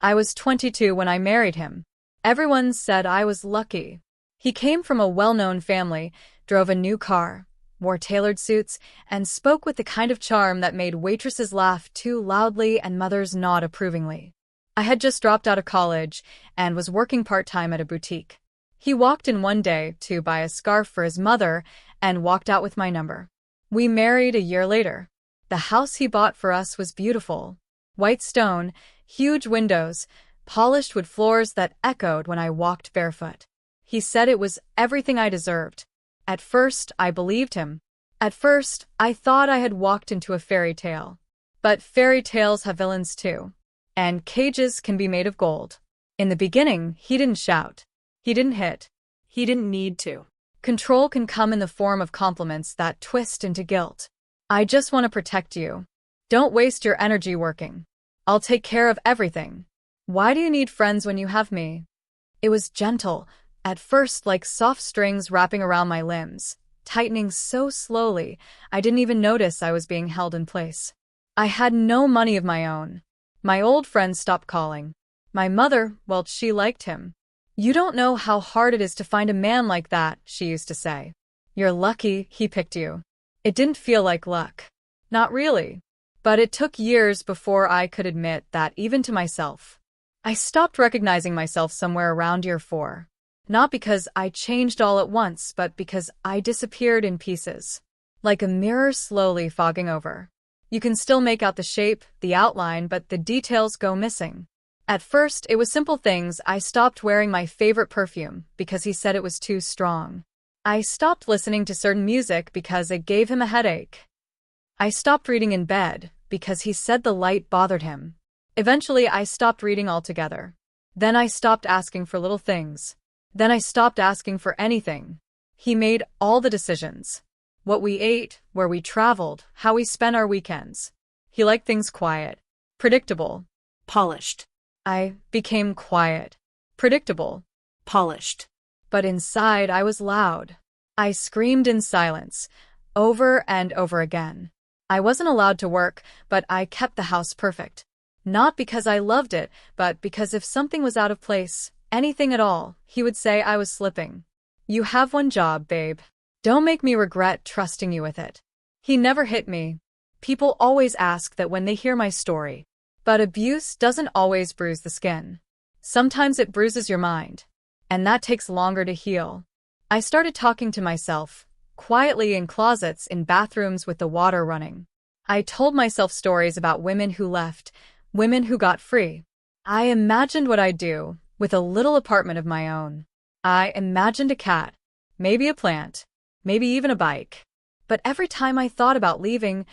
I was 22 when I married him. Everyone said I was lucky. He came from a well-known family, drove a new car, wore tailored suits, and spoke with the kind of charm that made waitresses laugh too loudly and mothers nod approvingly. I had just dropped out of college and was working part-time at a boutique. He walked in one day to buy a scarf for his mother and walked out with my number. We married a year later. The house he bought for us was beautiful. White stone, huge windows, polished wood floors that echoed when I walked barefoot. He said it was everything I deserved. At first, I believed him. At first, I thought I had walked into a fairy tale. But fairy tales have villains too. And cages can be made of gold. In the beginning, he didn't shout. He didn't hit. He didn't need to. Control can come in the form of compliments that twist into guilt. I just want to protect you. Don't waste your energy working. I'll take care of everything. Why do you need friends when you have me? It was gentle, at first like soft strings wrapping around my limbs, tightening so slowly I didn't even notice I was being held in place. I had no money of my own. My old friends stopped calling. My mother, well, she liked him. You don't know how hard it is to find a man like that, she used to say. You're lucky he picked you. It didn't feel like luck. Not really. But it took years before I could admit that even to myself. I stopped recognizing myself somewhere around year 4. Not because I changed all at once, but because I disappeared in pieces. Like a mirror slowly fogging over. You can still make out the shape, the outline, but the details go missing. At first, it was simple things. I stopped wearing my favorite perfume because he said it was too strong. I stopped listening to certain music because it gave him a headache. I stopped reading in bed because he said the light bothered him. Eventually, I stopped reading altogether. Then I stopped asking for little things. Then I stopped asking for anything. He made all the decisions. What we ate, where we traveled, how we spent our weekends. He liked things quiet, predictable, Polished. I became quiet, predictable, Polished. but inside I was loud. I screamed in silence, over and over again. I wasn't allowed to work, but I kept the house perfect. Not because I loved it, but because if something was out of place, anything at all, he would say I was slipping. You have one job, babe. Don't make me regret trusting you with it. He never hit me. People always ask that when they hear my story. But abuse doesn't always bruise the skin. Sometimes it bruises your mind. And that takes longer to heal. I started talking to myself, quietly in closets, in bathrooms with the water running. I told myself stories about women who left, women who got free. I imagined what I'd do, with a little apartment of my own. I imagined a cat, maybe a plant, maybe even a bike. But every time I thought about leaving,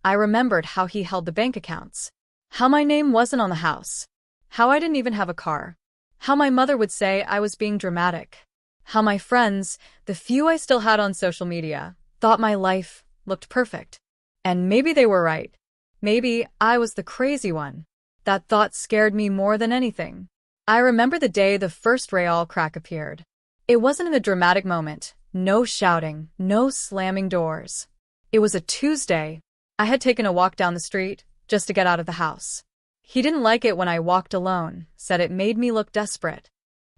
I remembered how he held the bank accounts. How my name wasn't on the house. How I didn't even have a car. How my mother would say I was being dramatic. How my friends, the few I still had on social media, thought my life looked perfect. And maybe they were right. Maybe I was the crazy one. That thought scared me more than anything. I remember the day the first Real crack appeared. It wasn't in a dramatic moment. No shouting, no slamming doors. It was a Tuesday. I had taken a walk down the street, just to get out of the house. He didn't like it when I walked alone, said it made me look desperate.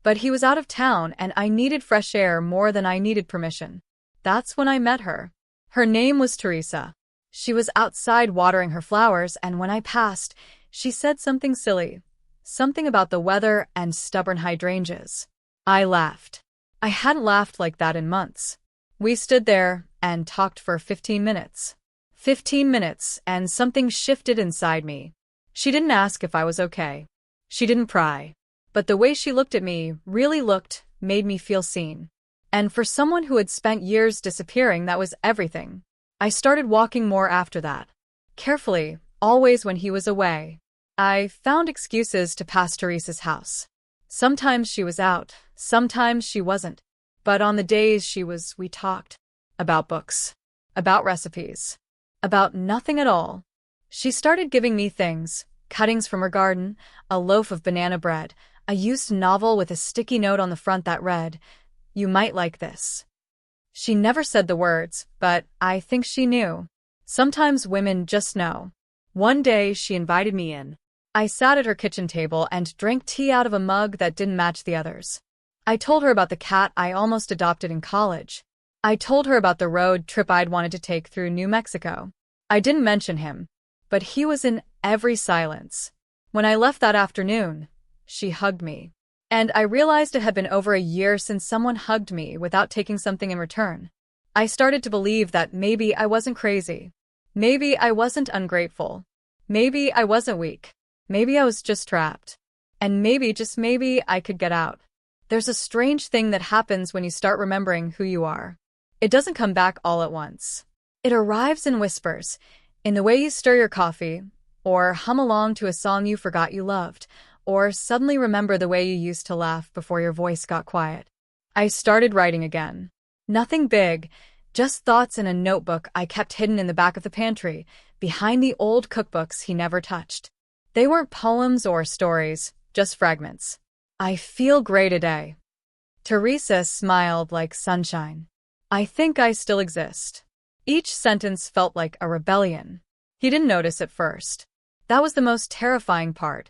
But he was out of town and I needed fresh air more than I needed permission. That's when I met her. Her name was Teresa. She was outside watering her flowers, and when I passed, she said something silly. Something about the weather and stubborn hydrangeas. I laughed. I hadn't laughed like that in months. We stood there and talked for 15 minutes. 15 minutes, and something shifted inside me. She didn't ask if I was okay. She didn't pry. But the way she looked at me, really looked, made me feel seen. And for someone who had spent years disappearing, that was everything. I started walking more after that. Carefully, always when he was away. I found excuses to pass Teresa's house. Sometimes she was out, sometimes she wasn't. But on the days she was, we talked. About books. About recipes. About nothing at all. She started giving me things, cuttings from her garden, a loaf of banana bread, a used novel with a sticky note on the front that read, "You might like this." She never said the words, but I think she knew. Sometimes women just know. One day she invited me in. I sat at her kitchen table and drank tea out of a mug that didn't match the others. I told her about the cat I almost adopted in college. I told her about the road trip I'd wanted to take through New Mexico. I didn't mention him, but he was in every silence. When I left that afternoon, she hugged me. And I realized it had been over a year since someone hugged me without taking something in return. I started to believe that maybe I wasn't crazy. Maybe I wasn't ungrateful. Maybe I wasn't weak. Maybe I was just trapped. And maybe, just maybe, I could get out. There's a strange thing that happens when you start remembering who you are. It doesn't come back all at once. It arrives in whispers, in the way you stir your coffee, or hum along to a song you forgot you loved, or suddenly remember the way you used to laugh before your voice got quiet. I started writing again. Nothing big, just thoughts in a notebook I kept hidden in the back of the pantry, behind the old cookbooks he never touched. They weren't poems or stories, just fragments. I feel great today. Teresa smiled like sunshine. I think I still exist. Each sentence felt like a rebellion. He didn't notice at first. That was the most terrifying part.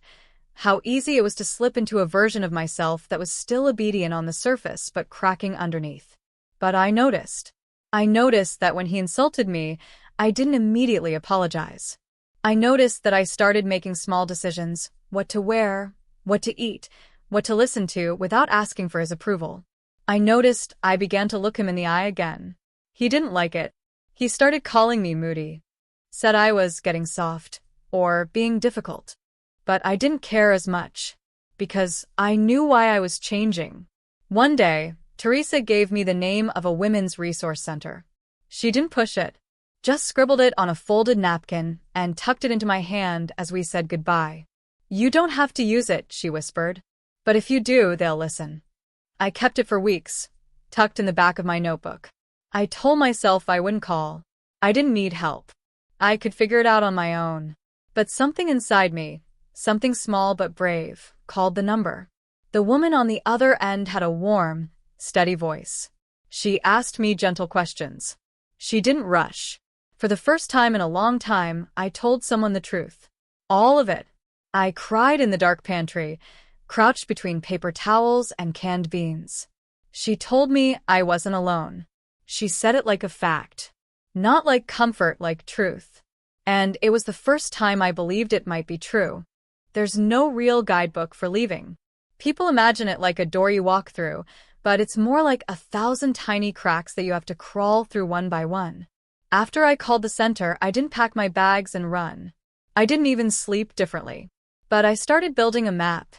How easy it was to slip into a version of myself that was still obedient on the surface but cracking underneath. But I noticed. I noticed that when he insulted me, I didn't immediately apologize. I noticed that I started making small decisions, what to wear, what to eat, what to listen to, without asking for his approval. I noticed I began to look him in the eye again. He didn't like it. He started calling me moody. Said I was getting soft, or being difficult. But I didn't care as much, because I knew why I was changing. One day, Teresa gave me the name of a women's resource center. She didn't push it, just scribbled it on a folded napkin and tucked it into my hand as we said goodbye. You don't have to use it, she whispered. But if you do, they'll listen. I kept it for weeks, tucked in the back of my notebook. I told myself I wouldn't call. I didn't need help. I could figure it out on my own. But something inside me, something small but brave, called the number. The woman on the other end had a warm, steady voice. She asked me gentle questions. She didn't rush. For the first time in a long time, I told someone the truth. All of it. I cried in the dark pantry, crouched between paper towels and canned beans. She told me I wasn't alone. She said it like a fact. Not like comfort, like truth. And it was the first time I believed it might be true. There's no real guidebook for leaving. People imagine it like a door you walk through, but it's more like 1,000 tiny cracks that you have to crawl through one by one. After I called the center, I didn't pack my bags and run. I didn't even sleep differently. But I started building a map,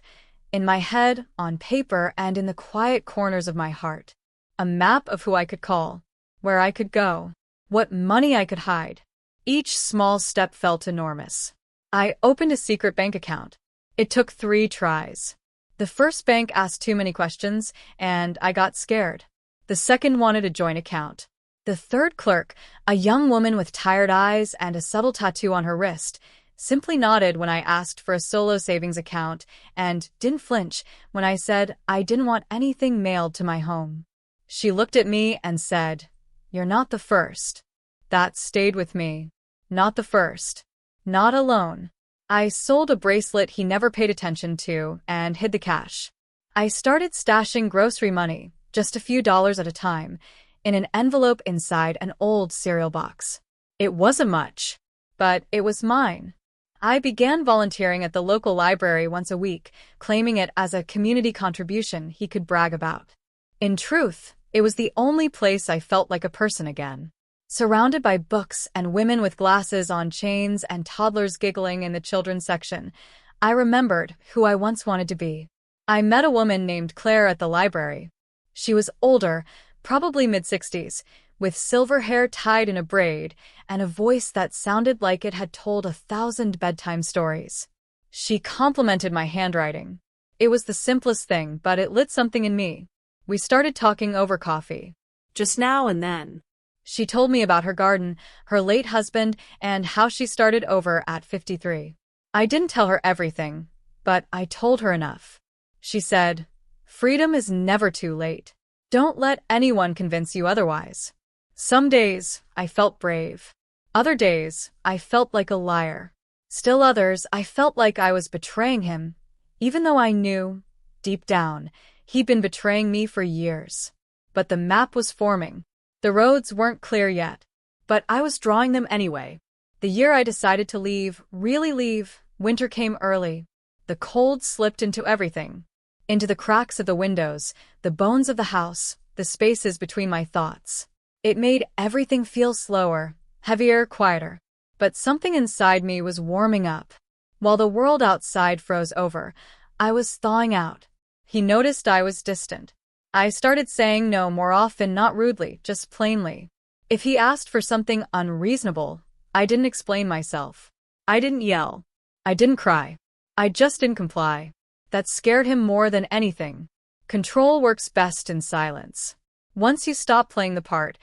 in my head, on paper, and in the quiet corners of my heart. A map of who I could call, where I could go, what money I could hide. Each small step felt enormous. I opened a secret bank account. It took 3 tries. The first bank asked too many questions, and I got scared. The second wanted a joint account. The third clerk, a young woman with tired eyes and a subtle tattoo on her wrist, simply nodded when I asked for a solo savings account and didn't flinch when I said I didn't want anything mailed to my home. She looked at me and said, "You're not the first." That stayed with me. Not the first. Not alone. I sold a bracelet he never paid attention to and hid the cash. I started stashing grocery money, just a few dollars at a time, in an envelope inside an old cereal box. It wasn't much, but it was mine. I began volunteering at the local library once a week, claiming it as a community contribution he could brag about. In truth, it was the only place I felt like a person again. Surrounded by books and women with glasses on chains and toddlers giggling in the children's section, I remembered who I once wanted to be. I met a woman named Claire at the library. She was older, probably mid-60s, with silver hair tied in a braid and a voice that sounded like it had told 1,000 bedtime stories. She complimented my handwriting. It was the simplest thing, but it lit something in me. We started talking over coffee. Just now and then. She told me about her garden, her late husband, and how she started over at 53. I didn't tell her everything, but I told her enough. She said, "Freedom is never too late. Don't let anyone convince you otherwise." Some days, I felt brave. Other days, I felt like a liar. Still others, I felt like I was betraying him, even though I knew, deep down, he'd been betraying me for years. But the map was forming. The roads weren't clear yet, but I was drawing them anyway. The year I decided to leave, really leave, winter came early. The cold slipped into everything. Into the cracks of the windows, the bones of the house, the spaces between my thoughts. It made everything feel slower, heavier, quieter. But something inside me was warming up. While the world outside froze over, I was thawing out. He noticed I was distant. I started saying no more often, not rudely, just plainly. If he asked for something unreasonable, I didn't explain myself. I didn't yell. I didn't cry. I just didn't comply. That scared him more than anything. Control works best in silence. Once you stop playing the part,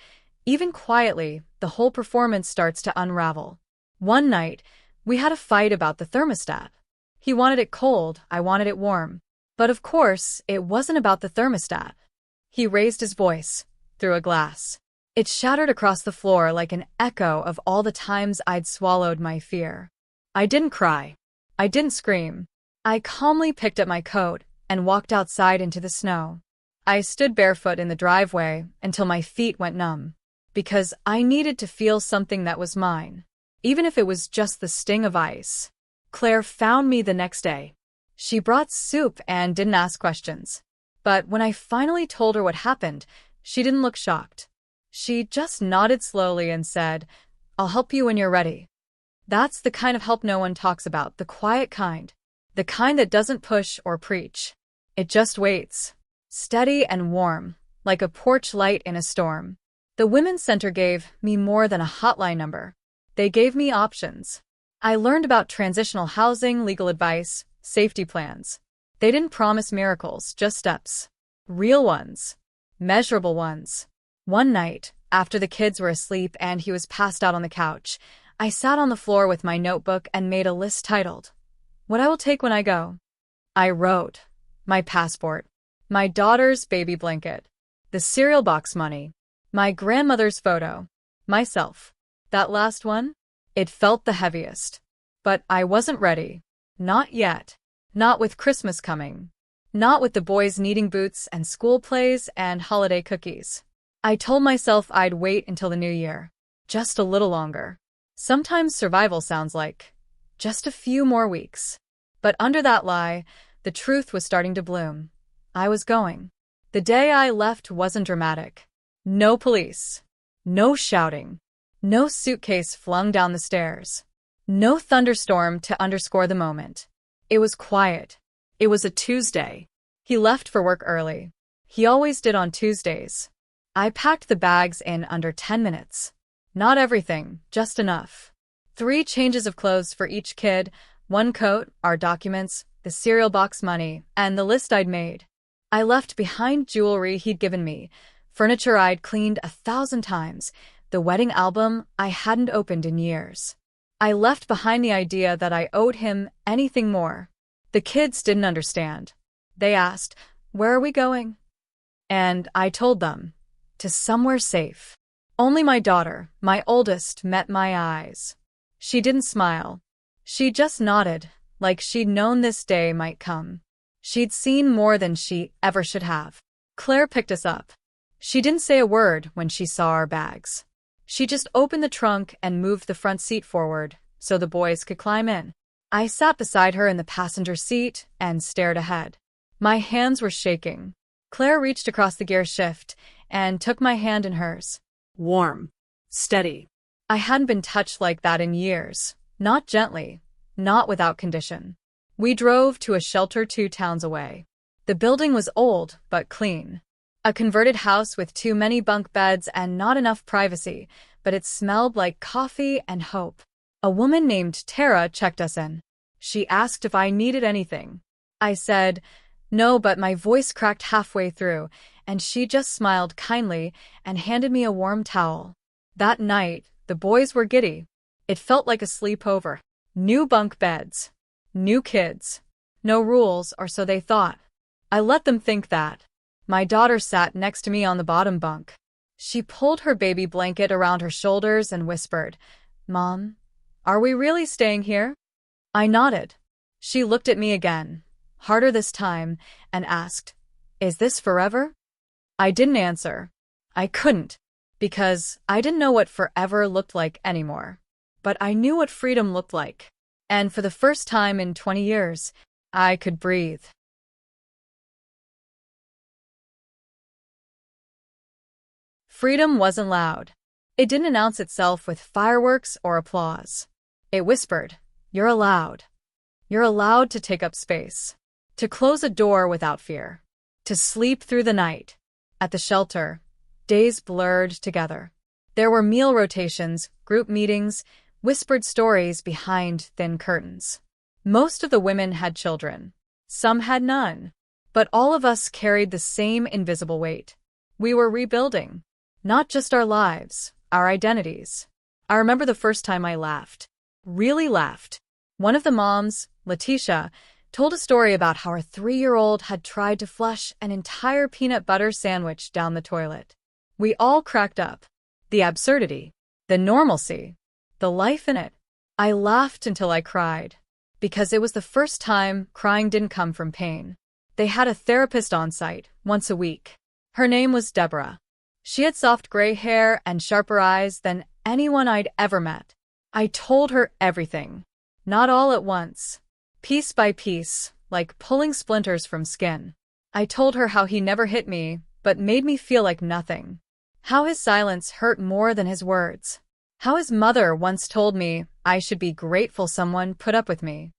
even quietly, the whole performance starts to unravel. One night, we had a fight about the thermostat. He wanted it cold, I wanted it warm. But of course, it wasn't about the thermostat. He raised his voice, through a glass. It shattered across the floor like an echo of all the times I'd swallowed my fear. I didn't cry. I didn't scream. I calmly picked up my coat and walked outside into the snow. I stood barefoot in the driveway until my feet went numb. Because I needed to feel something that was mine. Even if it was just the sting of ice. Claire found me the next day. She brought soup and didn't ask questions. But when I finally told her what happened, she didn't look shocked. She just nodded slowly and said, "I'll help you when you're ready." That's the kind of help no one talks about, the quiet kind. The kind that doesn't push or preach. It just waits. Steady and warm, like a porch light in a storm. The Women's Center gave me more than a hotline number. They gave me options. I learned about transitional housing, legal advice, safety plans. They didn't promise miracles, just steps. Real ones. Measurable ones. One night, after the kids were asleep and he was passed out on the couch, I sat on the floor with my notebook and made a list titled, "What I will take when I go." I wrote, my passport, my daughter's baby blanket, the cereal box money, my grandmother's photo, myself. That last one? It felt the heaviest. But I wasn't ready. Not yet. Not with Christmas coming. Not with the boys needing boots and school plays and holiday cookies. I told myself I'd wait until the new year. Just a little longer. Sometimes survival sounds like just a few more weeks. But under that lie, the truth was starting to bloom. I was going. The day I left wasn't dramatic. No police. No shouting. No suitcase flung down the stairs. No thunderstorm to underscore the moment. It was quiet. It was a Tuesday. He left for work early. He always did on Tuesdays. I packed the bags in under 10 minutes. Not everything, just enough. 3 changes of clothes for each kid, 1 coat, our documents, the cereal box money, and the list I'd made. I left behind jewelry he'd given me, furniture I'd cleaned 1,000 times, the wedding album I hadn't opened in years. I left behind the idea that I owed him anything more. The kids didn't understand. They asked, "Where are we going?" And I told them, to somewhere safe. Only my daughter, my oldest, met my eyes. She didn't smile. She just nodded, like she'd known this day might come. She'd seen more than she ever should have. Claire picked us up. She didn't say a word when she saw our bags. She just opened the trunk and moved the front seat forward so the boys could climb in. I sat beside her in the passenger seat and stared ahead. My hands were shaking. Claire reached across the gear shift and took my hand in hers. Warm. Steady. I hadn't been touched like that in years. Not gently. Not without condition. We drove to a shelter 2 towns away. The building was old but clean. A converted house with too many bunk beds and not enough privacy, but it smelled like coffee and hope. A woman named Tara checked us in. She asked if I needed anything. I said, no, but my voice cracked halfway through, and she just smiled kindly and handed me a warm towel. That night, the boys were giddy. It felt like a sleepover. New bunk beds. New kids. No rules, or so they thought. I let them think that. My daughter sat next to me on the bottom bunk. She pulled her baby blanket around her shoulders and whispered, "Mom, are we really staying here?" I nodded. She looked at me again, harder this time, and asked, "Is this forever?" I didn't answer. I couldn't, because I didn't know what forever looked like anymore. But I knew what freedom looked like. And for the first time in 20 years, I could breathe. Freedom wasn't loud. It didn't announce itself with fireworks or applause. It whispered, "You're allowed. You're allowed to take up space, to close a door without fear, to sleep through the night." At the shelter, days blurred together. There were meal rotations, group meetings, whispered stories behind thin curtains. Most of the women had children. Some had none. But all of us carried the same invisible weight. We were rebuilding. Not just our lives, our identities. I remember the first time I laughed. Really laughed. One of the moms, Letitia, told a story about how her 3-year-old had tried to flush an entire peanut butter sandwich down the toilet. We all cracked up. The absurdity, the normalcy, the life in it. I laughed until I cried, because it was the first time crying didn't come from pain. They had a therapist on site once a week. Her name was Deborah. She had soft gray hair and sharper eyes than anyone I'd ever met. I told her everything. Not all at once. Piece by piece, like pulling splinters from skin. I told her how he never hit me, but made me feel like nothing. How his silence hurt more than his words. How his mother once told me I should be grateful someone put up with me.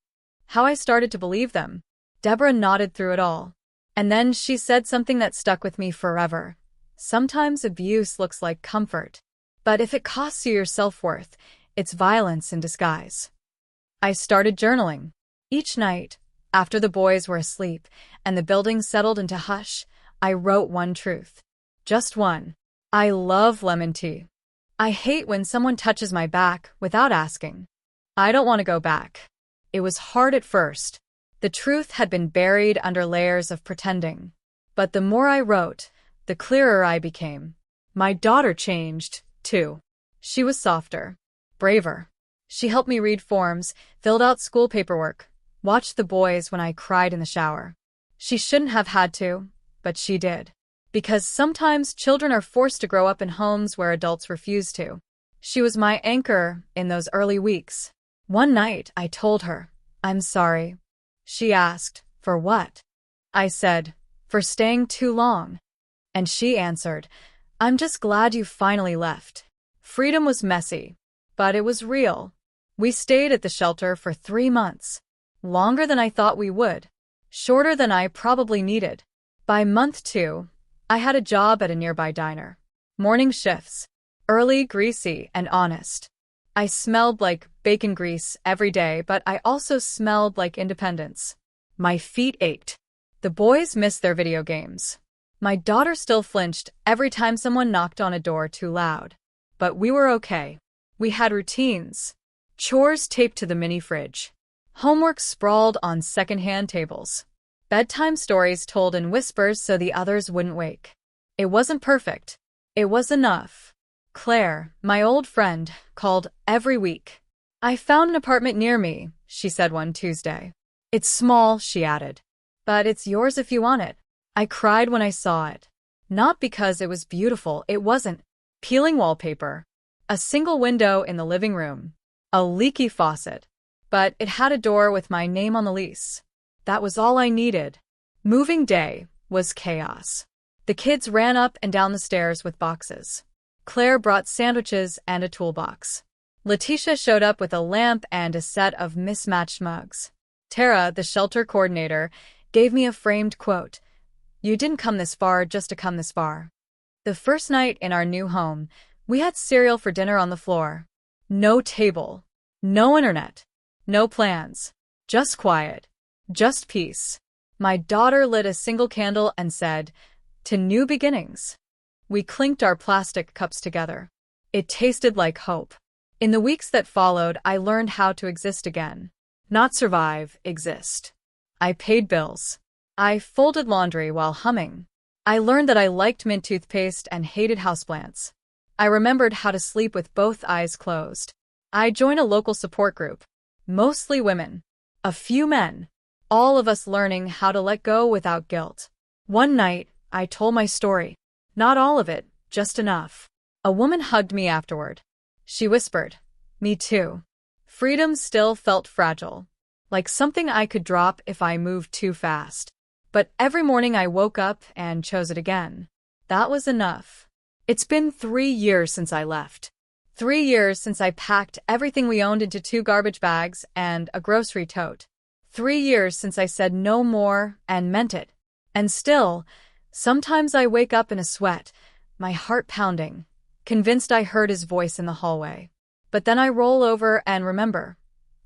How I started to believe them. Deborah nodded through it all. And then she said something that stuck with me forever. Sometimes abuse looks like comfort. But if it costs you your self-worth, it's violence in disguise. I started journaling. Each night, after the boys were asleep and the building settled into hush, I wrote one truth. Just one. I love lemon tea. I hate when someone touches my back without asking. I don't want to go back. It was hard at first. The truth had been buried under layers of pretending. But the more I wrote, the clearer I became. My daughter changed, too. She was softer, braver. She helped me read forms, filled out school paperwork, watched the boys when I cried in the shower. She shouldn't have had to, but she did. Because sometimes children are forced to grow up in homes where adults refuse to. She was my anchor in those early weeks. One night, I told her, "I'm sorry." She asked, "For what?" I said, "For staying too long." And she answered, "I'm just glad you finally left." Freedom was messy, but it was real. We stayed at the shelter for 3 months. Longer than I thought we would. Shorter than I probably needed. By month 2, I had a job at a nearby diner. Morning shifts. Early, greasy, and honest. I smelled like bacon grease every day, but I also smelled like independence. My feet ached. The boys missed their video games. My daughter still flinched every time someone knocked on a door too loud. But we were okay. We had routines. Chores taped to the mini fridge. Homework sprawled on secondhand tables. Bedtime stories told in whispers so the others wouldn't wake. It wasn't perfect. It was enough. Claire, my old friend, called every week. "I found an apartment near me," she said one Tuesday. "It's small," she added. "But it's yours if you want it." I cried when I saw it. Not because it was beautiful, it wasn't. Peeling wallpaper. A single window in the living room. A leaky faucet. But it had a door with my name on the lease. That was all I needed. Moving day was chaos. The kids ran up and down the stairs with boxes. Claire brought sandwiches and a toolbox. Letitia showed up with a lamp and a set of mismatched mugs. Tara, the shelter coordinator, gave me a framed quote. "You didn't come this far just to come this far." The first night in our new home, we had cereal for dinner on the floor. No table. No internet. No plans. Just quiet. Just peace. My daughter lit a single candle and said, "To new beginnings." We clinked our plastic cups together. It tasted like hope. In the weeks that followed, I learned how to exist again. Not survive, exist. I paid bills. I folded laundry while humming. I learned that I liked mint toothpaste and hated houseplants. I remembered how to sleep with both eyes closed. I joined a local support group. Mostly women. A few men. All of us learning how to let go without guilt. One night, I told my story. Not all of it, just enough. A woman hugged me afterward. She whispered, "Me too." Freedom still felt fragile, like something I could drop if I moved too fast. But every morning I woke up and chose it again. That was enough. It's been 3 years since I left. 3 years since I packed everything we owned into 2 garbage bags and a grocery tote. 3 years since I said no more and meant it. And still, sometimes I wake up in a sweat, my heart pounding, convinced I heard his voice in the hallway. But then I roll over and remember,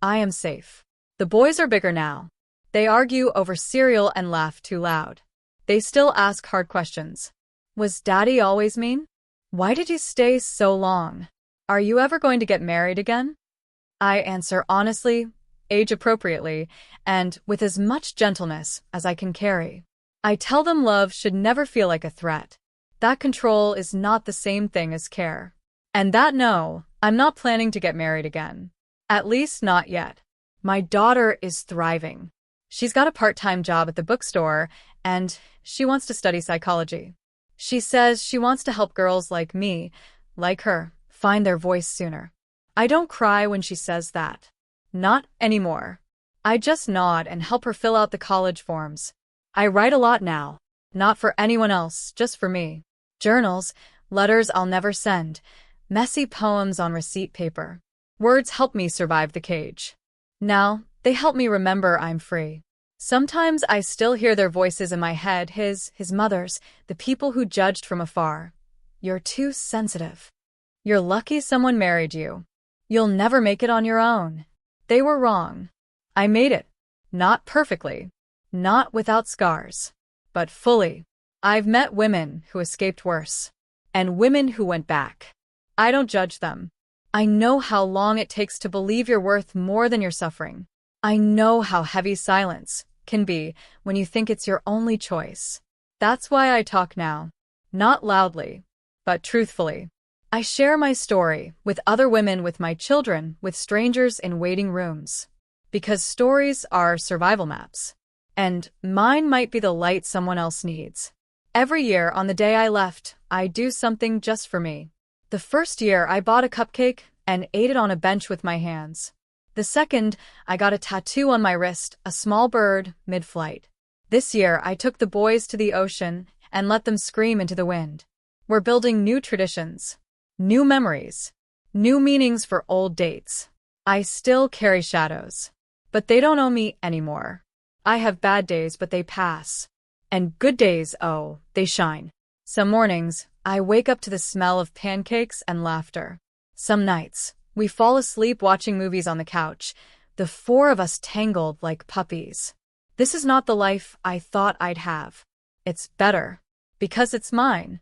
I am safe. The boys are bigger now. They argue over cereal and laugh too loud. They still ask hard questions. Was Daddy always mean? Why did you stay so long? Are you ever going to get married again? I answer honestly, age-appropriately, and with as much gentleness as I can carry. I tell them love should never feel like a threat. That control is not the same thing as care. And that no, I'm not planning to get married again. At least not yet. My daughter is thriving. She's got a part-time job at the bookstore, and she wants to study psychology. She says she wants to help girls like me, like her, find their voice sooner. I don't cry when she says that. Not anymore. I just nod and help her fill out the college forms. I write a lot now. Not for anyone else, just for me. Journals, letters I'll never send, messy poems on receipt paper. Words help me survive the cage. Now, they help me remember I'm free. Sometimes I still hear their voices in my head, his mother's, the people who judged from afar. You're too sensitive. You're lucky someone married you. You'll never make it on your own. They were wrong. I made it. Not perfectly. Not without scars. But fully. I've met women who escaped worse. And women who went back. I don't judge them. I know how long it takes to believe you're worth more than your suffering. I know how heavy silence can be when you think it's your only choice. That's why I talk now. Not loudly, but truthfully. I share my story with other women, with my children, with strangers in waiting rooms. Because stories are survival maps. And mine might be the light someone else needs. Every year on the day I left, I do something just for me. The first year I bought a cupcake and ate it on a bench with my hands. The second, I got a tattoo on my wrist, a small bird, mid-flight. This year I took the boys to the ocean and let them scream into the wind. We're building new traditions. New memories. New meanings for old dates. I still carry shadows. But they don't own me anymore. I have bad days, but they pass. And good days, oh, they shine. Some mornings, I wake up to the smell of pancakes and laughter. Some nights, we fall asleep watching movies on the couch, the four of us tangled like puppies. This is not the life I thought I'd have. It's better. Because it's mine.